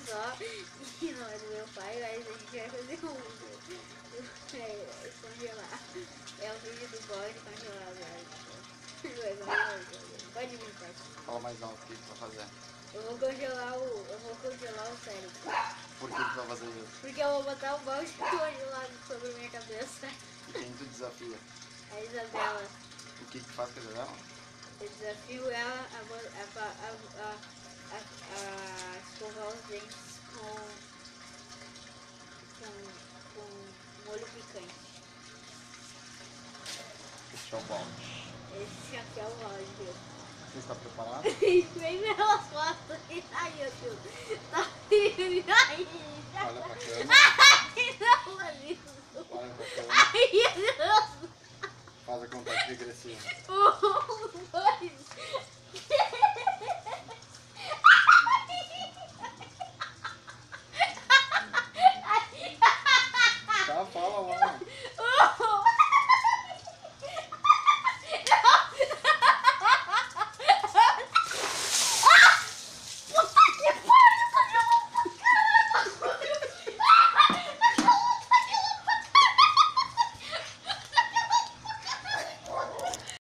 só. E não é do meu pai, mas a gente vai fazer congelar. É o vídeo do bode congelado. Pode vir, pai. Fala mais alto o que tu vai fazer. Eu vou congelar o cérebro. Por que tu vai fazer isso? Porque eu vou botar o balde congelado sobre a minha cabeça. E quem tu desafia? A Isabela. O que tu faz com a Isabela? Eu desafio ela a escovar os dentes com molho picante. Esse é o balde. Esse aqui é o balde. Você está preparado? Vem pelas fotos. Ai, meu Deus. Tá aí. Olha pra câmera. Ai, não, Alisson. Olha pra câmera. Ai, meu Deus. Faz a contagem regressiva. 1, 2. Tá, fala lá.